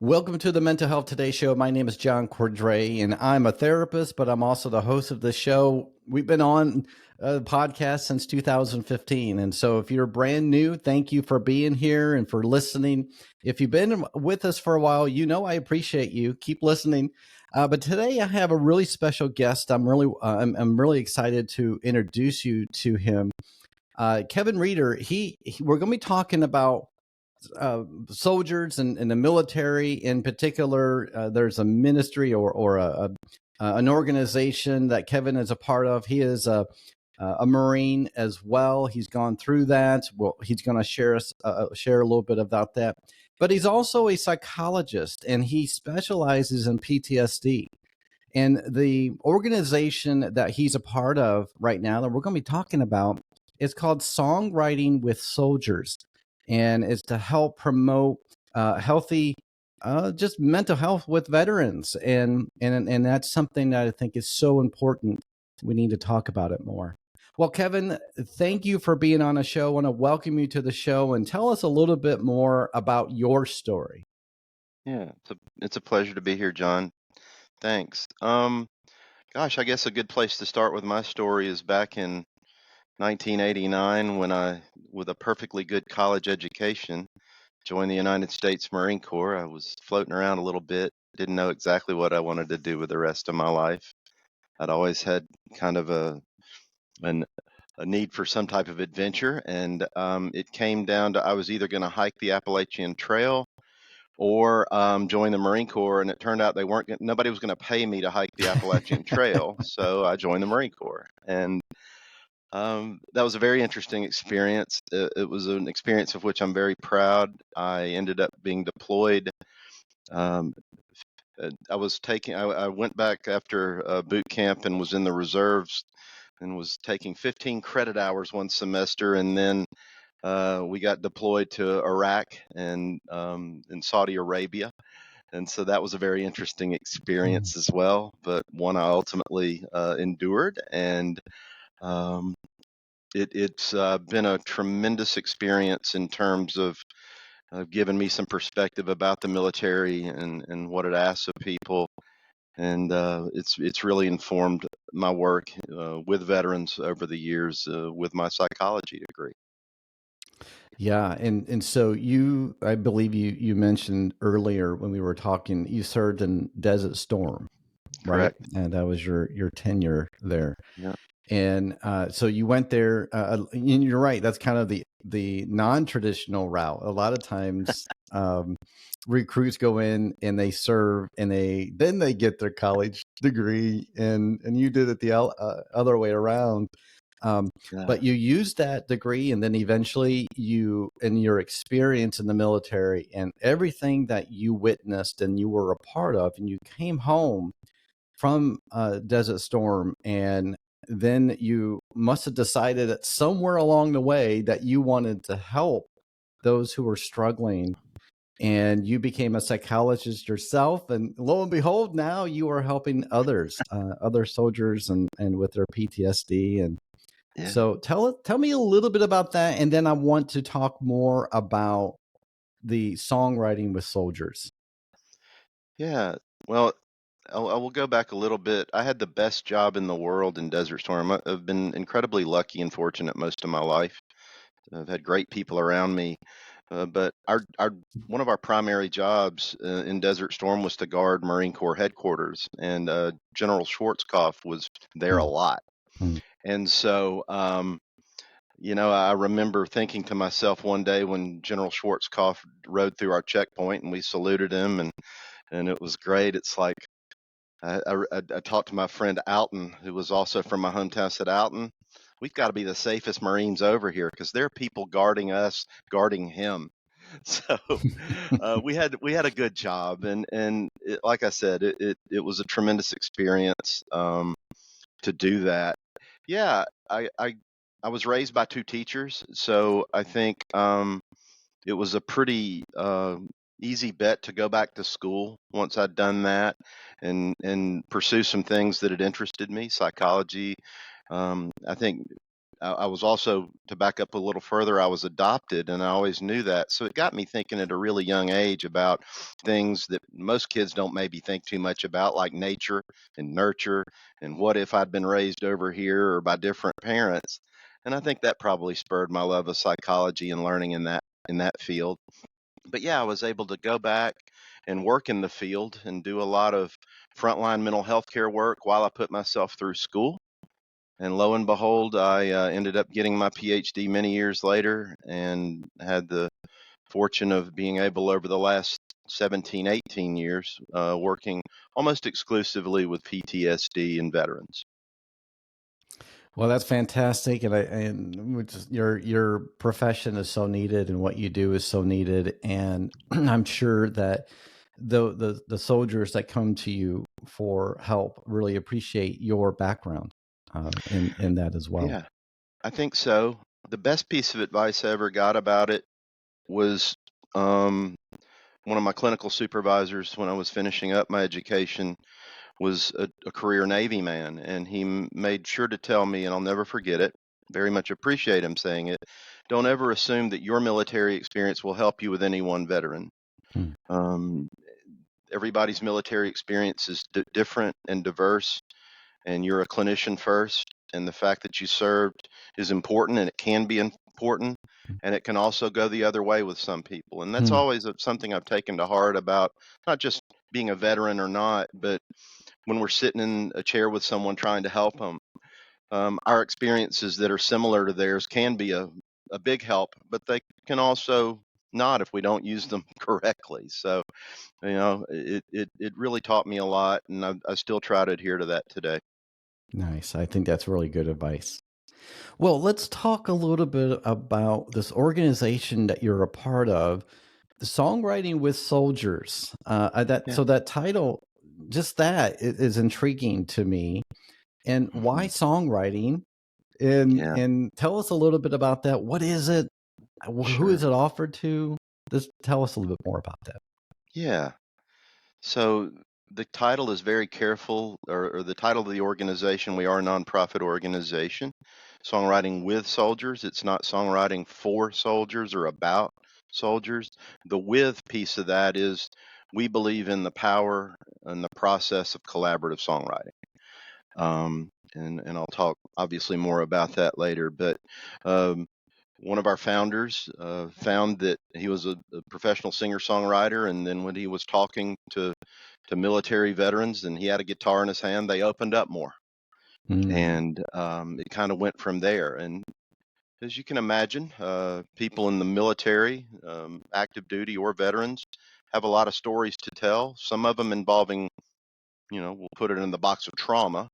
Welcome to the Mental Health Today show. My name is John Cordray, and I'm a therapist, but I'm also the host of the show. We've been on the podcast since 2015. And so if you're brand new, thank you for being here and for listening. If you've been with us for a while, you know I appreciate you. Keep listening. But today I have a really special guest. I'm really excited to introduce you to him. Kevin Reeder. We're going to be talking about soldiers and the military in particular. There's a ministry or an organization that Kevin is a part of. He is a Marine as well. He's gone through that. Well, he's going to share a little bit about that. But he's also a psychologist, and he specializes in PTSD. And the organization that he's a part of right now that we're going to be talking about is called Songwriting with Soldiers, and it's to help promote healthy, just mental health with veterans, and that's something that I think is so important. We need to talk about it more. Well, Kevin, thank you for being on the show. I want to welcome you to the show and tell us a little bit more about your story. Yeah, it's a pleasure to be here, John. Thanks. Gosh, I guess a good place to start with my story is back in 1989 when I, with a perfectly good college education, joined the United States Marine Corps. I was floating around a little bit, didn't know exactly what I wanted to do with the rest of my life. I'd always had kind of an, a need for some type of adventure, and it came down to I was either going to hike the Appalachian Trail or join the Marine Corps, and it turned out nobody was going to pay me to hike the Appalachian Trail, so I joined the Marine Corps, and that was a very interesting experience. It was an experience of which I'm very proud. I ended up being deployed. Um, I went back after boot camp and was in the reserves and was taking 15 credit hours one semester, and then we got deployed to Iraq and in Saudi Arabia. And so that was a very interesting experience as well, but one I ultimately endured. And it's been a tremendous experience in terms of giving me some perspective about the military and what it asks of people. And it's really informed my work with veterans over the years with my psychology degree. Yeah, and so I believe you mentioned earlier when we were talking, you served in Desert Storm, right? Correct. And that was your tenure there. Yeah. And so you went there, and you're right. That's kind of the non-traditional route. A lot of times, recruits go in and they serve, and then they get their college degree, and you did it the other way around. Yeah. But you used that degree, and then eventually in your experience in the military and everything that you witnessed and you were a part of, and you came home from Desert Storm, and then you must have decided that somewhere along the way that you wanted to help those who were struggling, and you became a psychologist yourself, and lo and behold, now you are helping others, other soldiers, and with their PTSD. And Yeah. so tell me a little bit about that, and then I want to talk more about the Songwriting with Soldiers. Yeah. Well, I will go back a little bit. I had the best job in the world in Desert Storm. I've been incredibly lucky and fortunate most of my life. I've had great people around me. But our one of our primary jobs in Desert Storm was to guard Marine Corps headquarters, and General Schwarzkopf was there a lot. Mm. And so, I remember thinking to myself one day when General Schwarzkopf rode through our checkpoint and we saluted him, and it was great. It's like I talked to my friend Alton, who was also from my hometown. I said, Alton, we've got to be the safest Marines over here because there are people guarding us, guarding him. So we had a good job, and like I said, it was a tremendous experience to do that. Yeah, I was raised by two teachers, so I think it was a pretty easy bet to go back to school once I'd done that and pursue some things that had interested me, psychology. I think I was also, to back up a little further, I was adopted, and I always knew that. So it got me thinking at a really young age about things that most kids don't maybe think too much about, like nature and nurture, and what if I'd been raised over here or by different parents. And I think that probably spurred my love of psychology and learning in that field. But yeah, I was able to go back and work in the field and do a lot of frontline mental health care work while I put myself through school. And lo and behold, I ended up getting my PhD many years later and had the fortune of being able over the last 17, 18 years working almost exclusively with PTSD and veterans. Well, that's fantastic, your profession is so needed, and what you do is so needed, and I'm sure that the soldiers that come to you for help really appreciate your background in that as well. Yeah, I think so. The best piece of advice I ever got about it was um, one of my clinical supervisors when I was finishing up my education was a career Navy man, and he made sure to tell me, and I'll never forget it. Very much appreciate him saying it. Don't ever assume that your military experience will help you with any one veteran. Mm, Um, Everybody's military experience is different and diverse, and you're a clinician first. And the fact that you served is important, and it can be important, and it can also go the other way with some people. And that's mm, always something I've taken to heart about not just being a veteran or not, but when we're sitting in a chair with someone trying to help them, our experiences that are similar to theirs can be a big help, but they can also not if we don't use them correctly. So, it really taught me a lot, and I still try to adhere to that today. nice. I think that's really good advice. Well, let's talk a little bit about this organization that you're a part of, Songwriting with Soldiers. Yeah. That title, just is intriguing to me. And why Mhm. songwriting? Yeah, And tell us a little bit about that. What is it? Who is sure. it offered to? Just tell us a little bit more about that. Yeah. So the title is very careful, or the title of the organization, we are a nonprofit organization, Songwriting with Soldiers. It's not songwriting for soldiers or about soldiers. The with piece of that is we believe in the power and the process of collaborative songwriting. And I'll talk obviously more about that later. But um, one of our founders found that he was a professional singer-songwriter, and then when he was talking to military veterans and he had a guitar in his hand, they opened up more. Mm, And it kind of went from there. And as you can imagine, people in the military, active duty or veterans, have a lot of stories to tell, some of them involving, we'll put it in the box of trauma.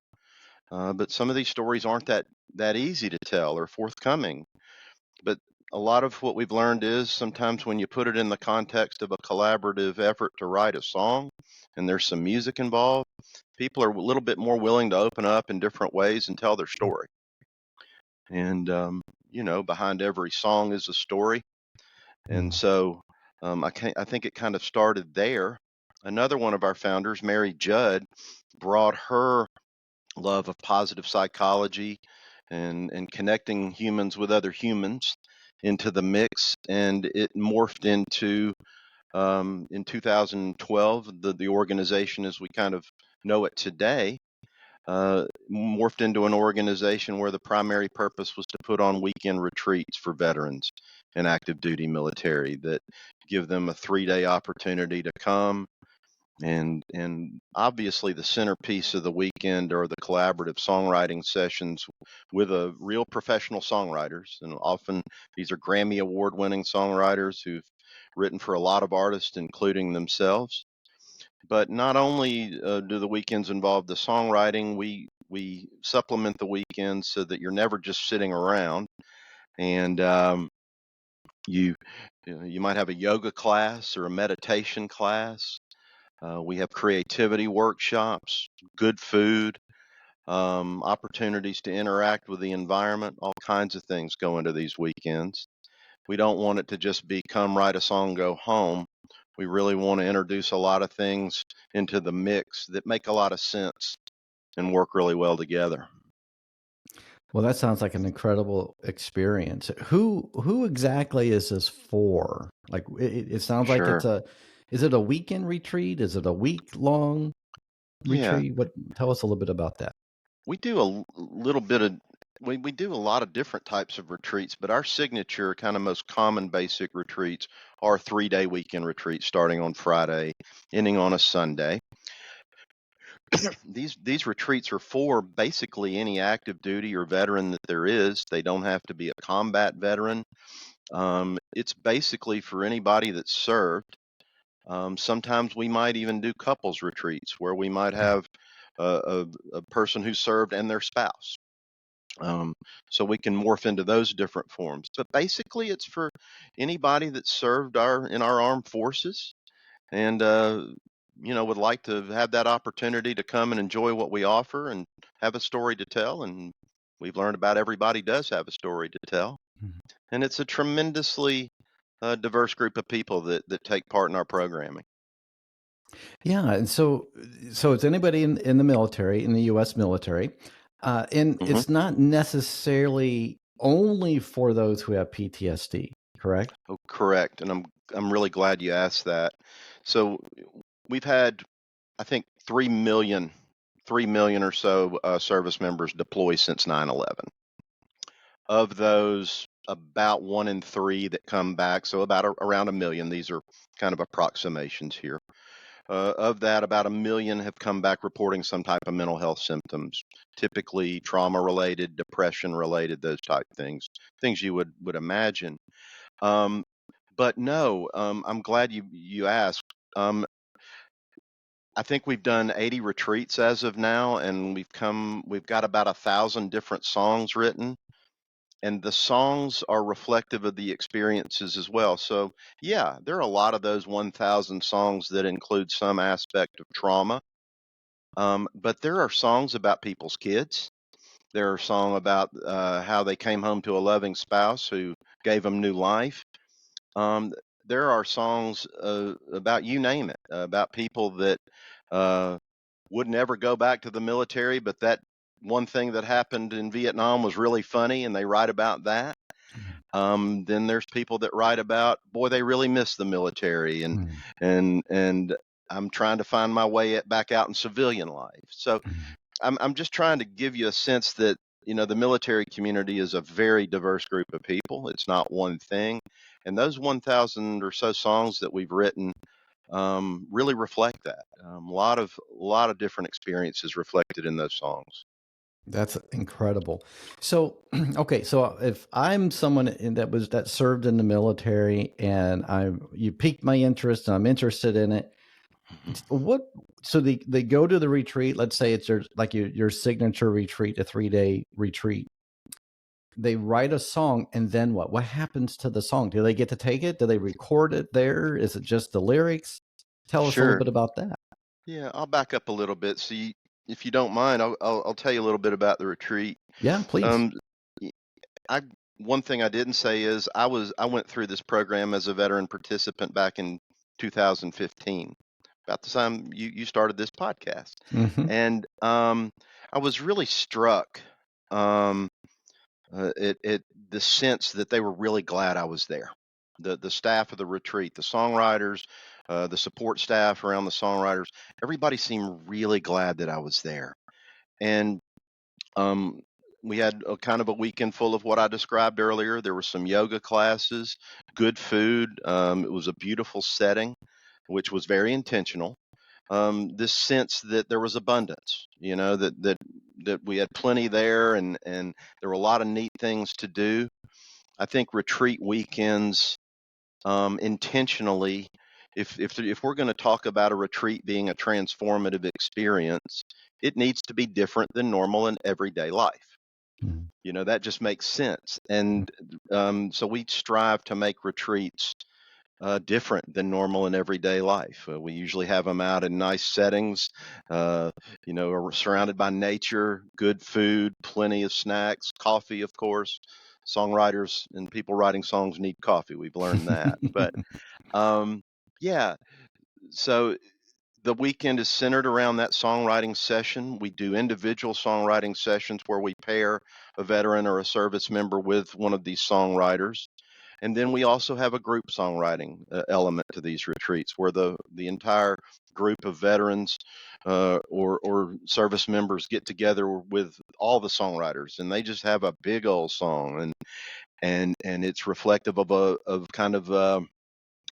But some of these stories aren't that easy to tell or forthcoming. But a lot of what we've learned is sometimes when you put it in the context of a collaborative effort to write a song and there's some music involved, people are a little bit more willing to open up in different ways and tell their story. And, behind every song is a story. And mm, so I think it kind of started there. Another one of our founders, Mary Judd, brought her love of positive psychology and connecting humans with other humans into the mix, and it morphed into in 2012 the organization as we kind of know it today morphed into an organization where the primary purpose was to put on weekend retreats for veterans and active duty military that give them a 3-day opportunity to come, and obviously the centerpiece of the weekend are the collaborative songwriting sessions with a real professional songwriters, and often these are Grammy award winning songwriters who've written for a lot of artists including themselves. But not only do the weekends involve the songwriting, we supplement the weekends so that you're never just sitting around, and you you might have a yoga class or a meditation class. We have creativity workshops, good food, opportunities to interact with the environment. All kinds of things go into these weekends. We don't want it to just be come write a song, go home. We really want to introduce a lot of things into the mix that make a lot of sense and work really well together. Well, that sounds like an incredible experience. Who exactly is this for? Like, it sounds like Sure. it's a is it a weekend retreat? Is it a week-long Yeah. retreat? What tell us a little bit about that. We do little bit of we do a lot of different types of retreats, but our signature kind of most common basic retreats are 3-day weekend retreats starting on Friday, ending on a Sunday. These retreats are for basically any active duty or veteran that there is. They don't have to be a combat veteran. It's basically for anybody that's served. Sometimes we might even do couples retreats where we might have a person who served and their spouse. Um, so we can morph into those different forms. But basically, it's for anybody that served in our armed forces and would like to have that opportunity to come and enjoy what we offer and have a story to tell. And we've learned about everybody does have a story to tell, Mhm. and it's a tremendously diverse group of people that take part in our programming. Yeah, and so it's anybody in the military, in the U.S. military, and hmm it's not necessarily only for those who have PTSD, correct? Oh, correct, and I'm really glad you asked that. So we've had, I think, 3 million or so service members deploy since 9/11. Of those, about 1 in 3 that come back, so around a million. These are kind of approximations here. Of that, about a million have come back reporting some type of mental health symptoms, typically trauma related, depression related, those type things you would imagine. Um, but no, I'm glad you asked. Um, I think we've done 80 retreats as of now, and we've got about 1,000 different songs written, and the songs are reflective of the experiences as well. So yeah, there are a lot of those 1,000 songs that include some aspect of trauma. But there are songs about people's kids. There are songs about how they came home to a loving spouse who gave them new life. Um, there are songs about you name it, about people that uh, would never go back to the military, but that one thing that happened in Vietnam was really funny, and they write about that. Then there's people that write about, boy, they really miss the military, and Mhm. and I'm trying to find my way back out in civilian life. So Mhm. I'm just trying to give you a sense that the military community is a very diverse group of people. It's not one thing, and those 1,000 or so songs that we've written really reflect that. A lot of different experiences reflected in those songs. That's incredible. So, okay, so if I'm someone that served in the military and you piqued my interest and I'm interested in it, what so they go to the retreat, let's say it's your signature retreat, a 3-day retreat. They write a song and then what? What happens to the song? Do they get to take it? Do they record it there? Is it just the lyrics? Tell us a little Sure. bit about that. Yeah, I'll back up a little bit. So, if you don't mind, I'll tell you a little bit about the retreat. Yeah, please. Um, y- I One thing I didn't say is I went through this program as a veteran participant back in 2015, about the time you started this podcast, Hmm. and I was really struck um, at the sense that they were really glad I was there. The staff of the retreat, the songwriters, the support staff around the songwriters, everybody seemed really glad that I was there. And um, we had a kind of a weekend full of what I described earlier. There were some yoga classes, good food. It was a beautiful setting, which was very intentional. This sense that there was abundance, that we had plenty there, and there were a lot of neat things to do. I think retreat weekends intentionally, if we're going to talk about a retreat being a transformative experience, it needs to be different than normal and everyday life. That just makes sense. And so we strive to make retreats different than normal in everyday life. We usually have them out in nice settings, or surrounded by nature, good food, plenty of snacks, coffee, of course. Songwriters and people writing songs need coffee. We've learned that. But um, yeah, so The weekend is centered around that songwriting session. We do individual songwriting sessions where we pair a veteran or a service member with one of these songwriters. And then we also have a group songwriting element to these retreats where the entire group of veterans or service members get together with all the songwriters, and they just have a big old song, and it's reflective of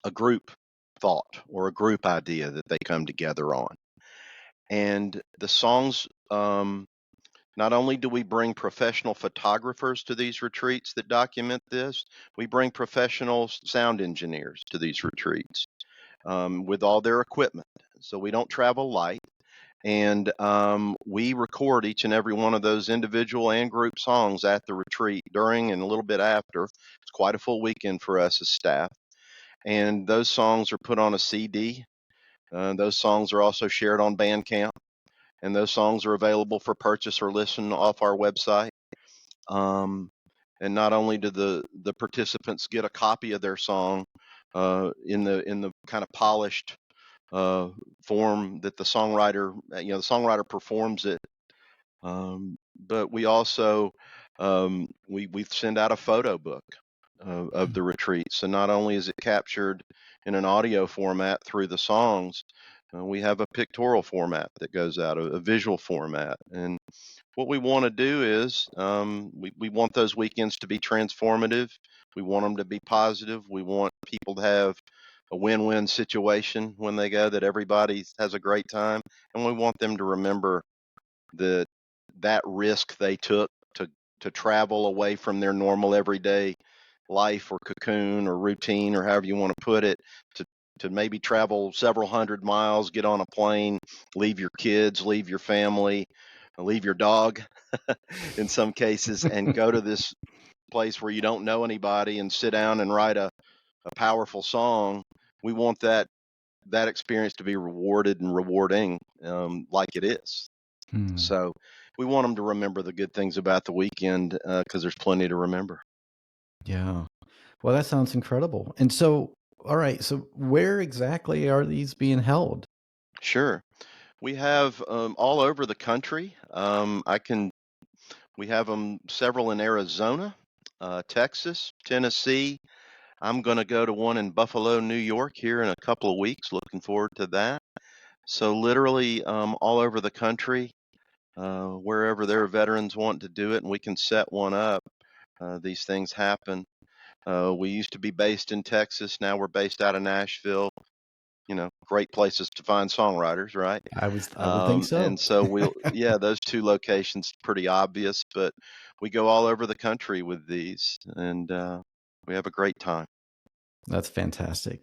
a group thought or a group idea that they come together on. And the songs, not only do we bring professional photographers to these retreats that document this, we bring professional sound engineers to these retreats with all their equipment. So we don't travel light. And we record each and every one of those individual and group songs at the retreat during and a little bit after. It's quite a full weekend for us as staff. And those songs are put on a CD. Those songs are also shared on Bandcamp, and those songs are available for purchase or listen off our website. And not only do the participants get a copy of their song in the kind of polished form that the songwriter performs it, but we also we send out a photo book of the retreat. So not only is it captured in an audio format through the songs, we have a pictorial format that goes out, a visual format. And what we want to do is we want those weekends to be transformative. We want them to be positive. We want people to have a win-win situation when they go, that everybody has a great time. And we want them to remember that risk they took to travel away from their normal everyday life or cocoon or routine or however you want to put it, to maybe travel several hundred miles, get on a plane, leave your kids, leave your family, leave your dog in some cases, and go to this place where you don't know anybody and sit down and write a powerful song. We want that experience to be rewarded and rewarding, like it is. Hmm. So we want them to remember the good things about the weekend, because there's plenty to remember. Yeah. Well, that sounds incredible. And so, all right. So, where exactly are these being held? Sure. We have all over the country. We have them several in Arizona, Texas, Tennessee. I'm going to go to one in Buffalo, New York here in a couple of weeks. Looking forward to that. So literally all over the country, wherever there are veterans wanting to do it and we can set one up, these things happen. We used to be based in Texas. Now we're based out of Nashville. Great places to find songwriters, right? I would think so. And so yeah, those two locations pretty obvious, but we go all over the country with these, and we have a great time. That's fantastic.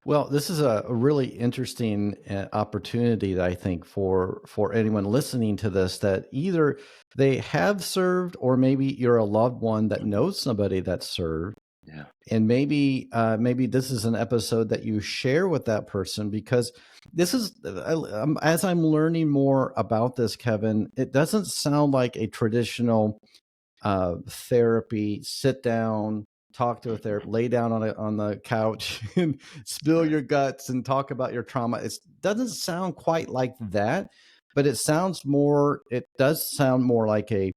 Well, this is a really interesting opportunity that I think for anyone listening to this, that either they have served or maybe you're a loved one that knows somebody that served. Yeah. And maybe this is an episode that you share with that person, because this is as I'm learning more about this, Kevin, it doesn't sound like a traditional therapy, sit down, talk to a therapist, lay down on the couch and spill Right. your guts and talk about your trauma. It doesn't sound quite like that, but it does sound more like a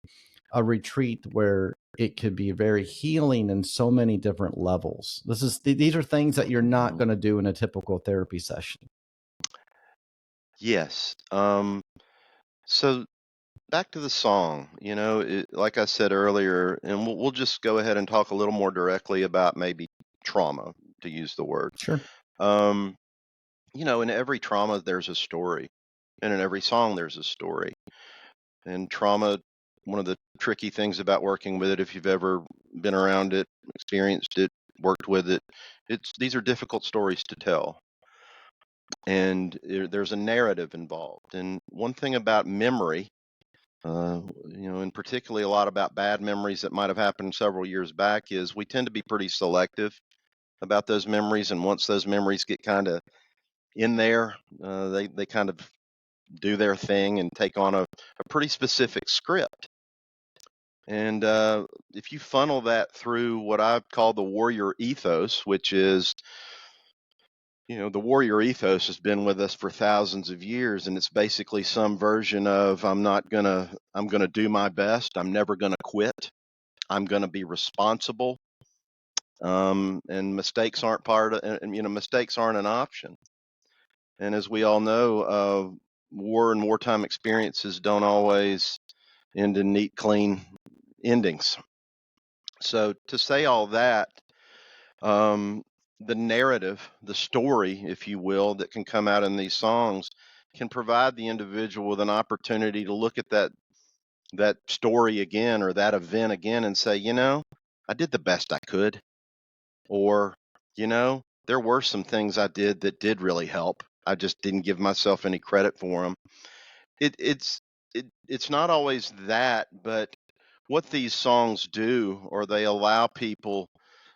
retreat where it could be very healing in so many different levels. These are things that you're not Mhm. going to do in a typical therapy session. Yes. So back to the song, like I said earlier, and we'll just go ahead and talk a little more directly about maybe trauma, to use the word. Sure. Um, in every trauma, there's a story, and in every song, there's a story. And trauma, one of the tricky things about working with it, if you've ever been around it, experienced it, worked with it, these are difficult stories to tell. And there's a narrative involved. And one thing about memory, and particularly a lot about bad memories that might have happened several years back, is we tend to be pretty selective about those memories. And once those memories get kind of in there, they kind of do their thing and take on a pretty specific script. And if you funnel that through what I call the warrior ethos, which is, the warrior ethos has been with us for thousands of years, and it's basically some version of I'm going to do my best. I'm never going to quit. I'm going to be responsible. And mistakes aren't mistakes aren't an option. And as we all know, war and wartime experiences don't always end in neat, clean endings. So to say all that, the narrative, the story, if you will, that can come out in these songs can provide the individual with an opportunity to look at that story again or that event again and say, I did the best I could. Or, there were some things I did that did really help. I just didn't give myself any credit for them. It's not always that, but what these songs do, or they allow people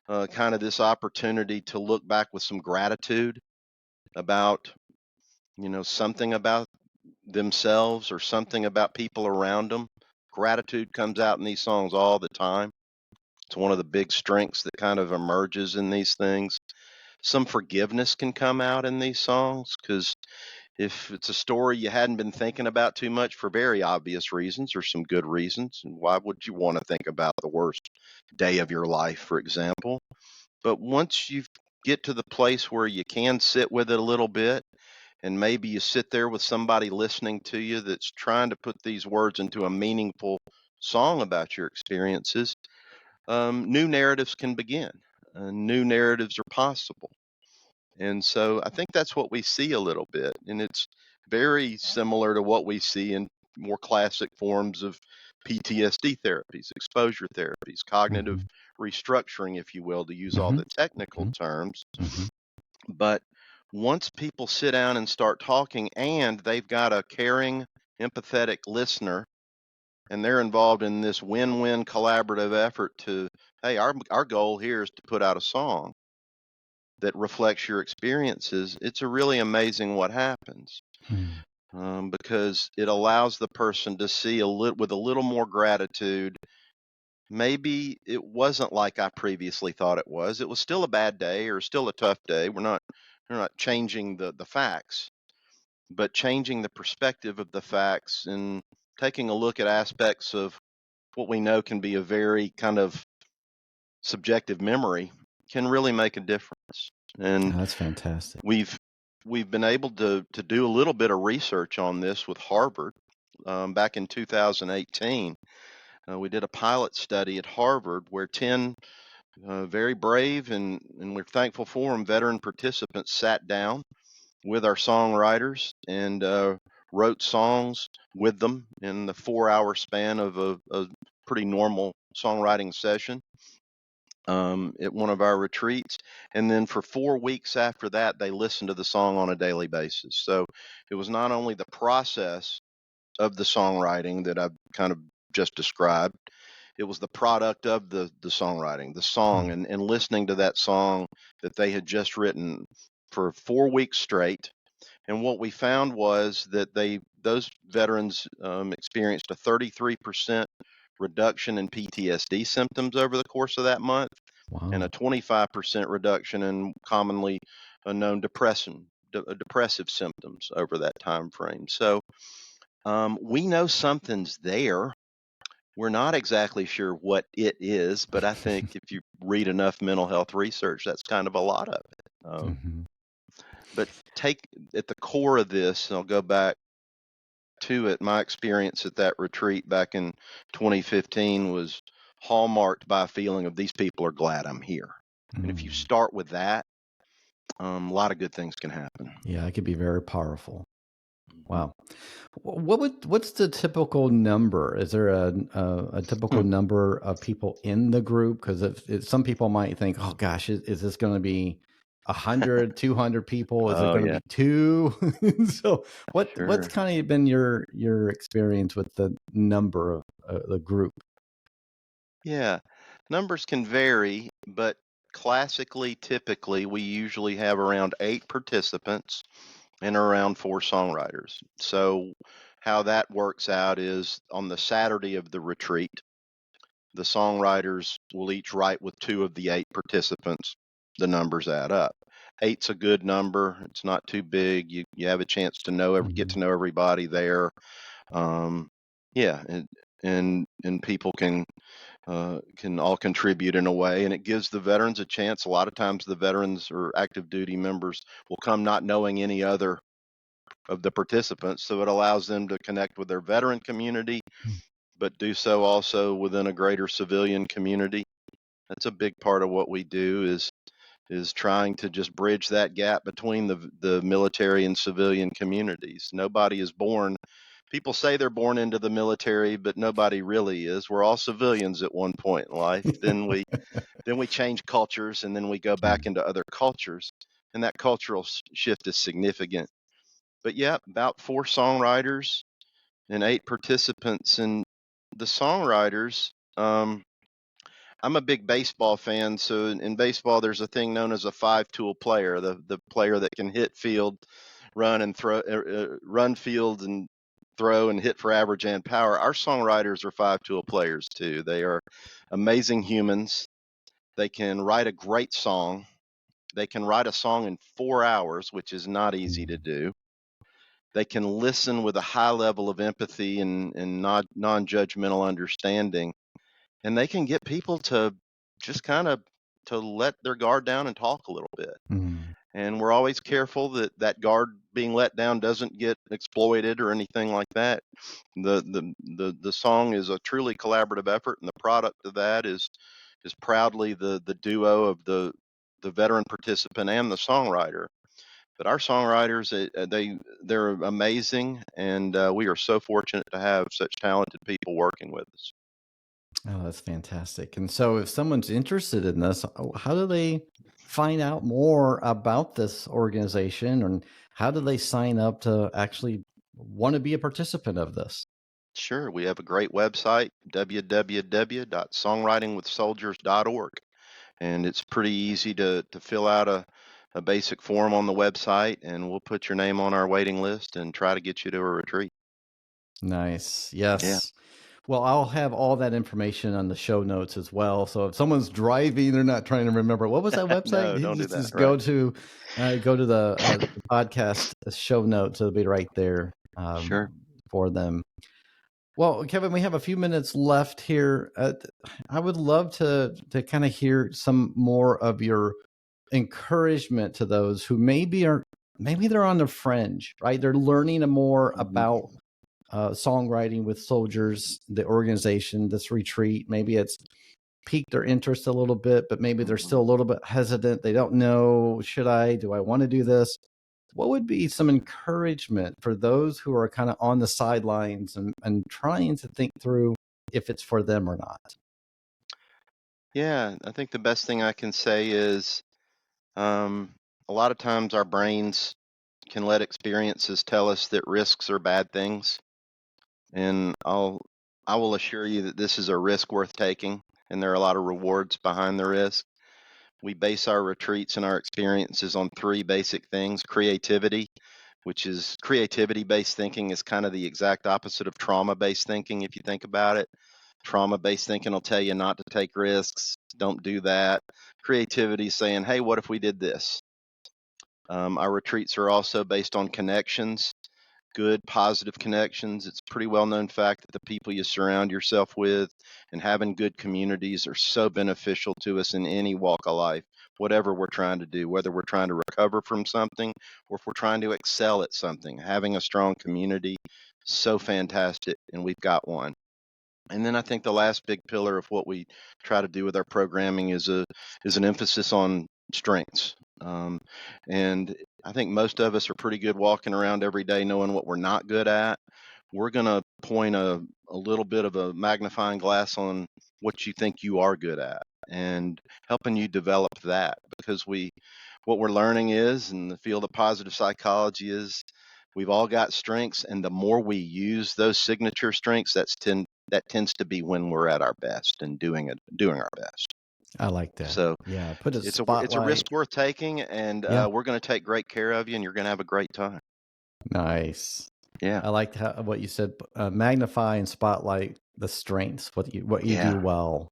kind of this opportunity to look back with some gratitude about, something about themselves or something about people around them. Gratitude comes out in these songs all the time. It's one of the big strengths that kind of emerges in these things. Some forgiveness can come out in these songs because if it's a story you hadn't been thinking about too much for very obvious reasons or some good reasons, and why would you want to think about the worst day of your life, for example? But once you get to the place where you can sit with it a little bit, and maybe you sit there with somebody listening to you that's trying to put these words into a meaningful song about your experiences, new narratives can begin. New narratives are possible. And so I think that's what we see a little bit. And it's very similar to what we see in more classic forms of PTSD therapies, exposure therapies, cognitive restructuring, if you will, to use all Mm-hmm. the technical terms. Mm-hmm. But once people sit down and start talking and they've got a caring, empathetic listener, and they're involved in this win-win collaborative effort to, hey, our goal here is to put out a song that reflects your experiences, it's a really amazing what happens. Because it allows the person to see with a little more gratitude. Maybe it wasn't like I previously thought it was. It was still a bad day or still a tough day. We're not changing the facts, but changing the perspective of the facts and taking a look at aspects of what we know can be a very kind of subjective memory can really make a difference. And That's fantastic. we've been able to do a little bit of research on this with Harvard back in 2018. We did a pilot study at Harvard where 10 very brave and we're thankful for them veteran participants sat down with our songwriters and wrote songs with them in the 4-hour span of a pretty normal songwriting session at one of our retreats. And then for 4 weeks after that, they listened to the song on a daily basis. So it was not only the process of the songwriting that I've kind of just described, it was the product of the songwriting, the song, and listening to that song that they had just written for 4 weeks straight. And what we found was that those veterans experienced a 33% reduction in PTSD symptoms over the course of that month, and a 25% reduction in commonly known depressive symptoms over that time frame. So we know something's there. We're not exactly sure what it is, but I think if you read enough mental health research, that's kind of a lot of it. But take at the core of this, and I'll go back to it. My experience at that retreat back in 2015 was hallmarked by a feeling of these people are glad I'm here. And if you start with that, a lot of good things can happen. Yeah, it could be very powerful. Wow. What's the typical number? Is there a typical number of people in the group? Because if some people might think, oh gosh, is this going to be 100, 200 people? Is it going to be 2? So what's kind of been your experience with the number of the group? Yeah, numbers can vary, but typically, we usually have around 8 participants and around 4 songwriters. So how that works out is on the Saturday of the retreat, the songwriters will each write with 2 of the 8 participants. The numbers add up. Eight's a good number. It's not too big. You have a chance to get to know everybody there. Yeah, and people can all contribute in a way, and it gives the veterans a chance. A lot of times, the veterans or active duty members will come not knowing any other of the participants, so it allows them to connect with their veteran community, but do so also within a greater civilian community. That's a big part of what we do is trying to just bridge that gap between the military and civilian communities. Nobody is born. People say they're born into the military, but nobody really is. We're all civilians at one point in life. Then we change cultures, and then we go back into other cultures, and that cultural shift is significant. But yeah, about 4 songwriters and 8 participants, and the songwriters. I'm a big baseball fan, so in baseball, there's a thing known as a 5-tool player, the player that can hit field, run and throw, run field and throw and hit for average and power. Our songwriters are 5-tool players too. They are amazing humans. They can write a great song. They can write a song in 4 hours, which is not easy to do. They can listen with a high level of empathy and non-judgmental understanding, and they can get people to just kind of to let their guard down and talk a little bit. And we're always careful that that guard being let down doesn't get exploited or anything like that. The song is a truly collaborative effort, and the product of that is proudly the duo of the veteran participant and the songwriter. But our songwriters, they're amazing, and we are so fortunate to have such talented people working with us. Oh, that's fantastic. And so if someone's interested in this, how do they find out more about this organization, and how do they sign up to actually want to be a participant of this? Sure, we have a great website, www.songwritingwithsoldiers.org, and it's pretty easy to fill out a basic form on the website, and we'll put your name on our waiting list and try to get you to a retreat. Nice. Yeah. Yes. Well, I'll have all that information on the show notes as well. So if someone's driving, they're not trying to remember what was that website. No, You don't do that. just Right. go to the podcast show notes. It'll be right there Sure. for them. Well, Kevin, we have a few minutes left here. I would love to kind of hear some more of your encouragement to those who maybe they're on the fringe, right? They're learning more about Songwriting with Soldiers, the organization, this retreat. Maybe it's piqued their interest a little bit, but maybe they're still a little bit hesitant. They don't know, do I want to do this? What would be some encouragement for those who are kind of on the sidelines and trying to think through if it's for them or not? Yeah, I think the best thing I can say is a lot of times our brains can let experiences tell us that risks are bad things. And I will assure you that this is a risk worth taking, and there are a lot of rewards behind the risk. We base our retreats and our experiences on 3 basic things: creativity, which is creativity-based thinking is kind of the exact opposite of trauma-based thinking if you think about it. Trauma-based thinking will tell you not to take risks, don't do that. Creativity is saying, hey, what if we did this? Our retreats are also based on connections, good, positive connections. It's a pretty well known fact that the people you surround yourself with and having good communities are so beneficial to us in any walk of life, whatever we're trying to do, whether we're trying to recover from something or if we're trying to excel at something. Having a strong community, so fantastic, and we've got one. And then I think the last big pillar of what we try to do with our programming is an emphasis on strengths. And I think most of us are pretty good walking around every day knowing what we're not good at. We're going to point a little bit of a magnifying glass on what you think you are good at and helping you develop that, because what we're learning is in the field of positive psychology is we've all got strengths, and the more we use those signature strengths, that tends to be when we're at our best and doing our best. I like that. So Yeah. Put a it's a risk spotlight. worth taking, and Yeah. we're going to take great care of you, and you're going to have a great time. Nice. Yeah. I liked what you said, magnify and spotlight the strengths, what you Yeah. do well.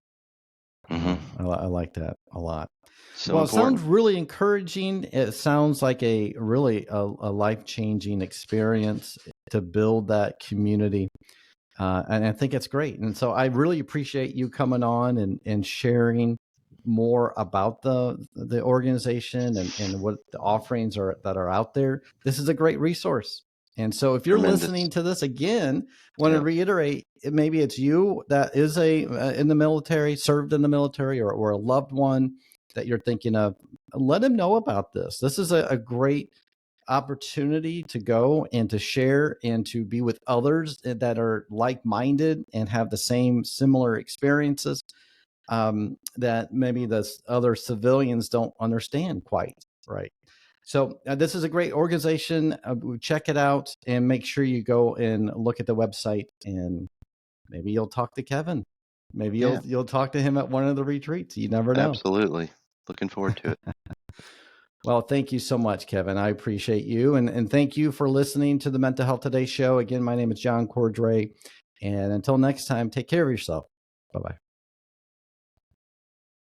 Hmm. I like that a lot. So Well, it sounds important. really encouraging. It sounds like a really a life-changing experience to build that community. And I think it's great. And so I really appreciate you coming on and sharing more about the organization and what the offerings are that are out there. This is a great resource. And so if you're Tremendous. listening to this again, want to Yeah. reiterate, maybe it's you that is in the military, served in the military, or a loved one that you're thinking of, let them know about this. This is a great opportunity to go and to share and to be with others that are like-minded and have the same similar experiences that maybe the other civilians don't understand quite right. So this is a great organization. Check it out and make sure you go and look at the website, and maybe you'll talk to Kevin. Maybe Yeah. you'll talk to him at one of the retreats. You never know. Absolutely. Looking forward to it. Well, thank you so much, Kevin. I appreciate you. And thank you for listening to the Mental Health Today show. Again, my name is John Cordray. And until next time, take care of yourself. Bye-bye.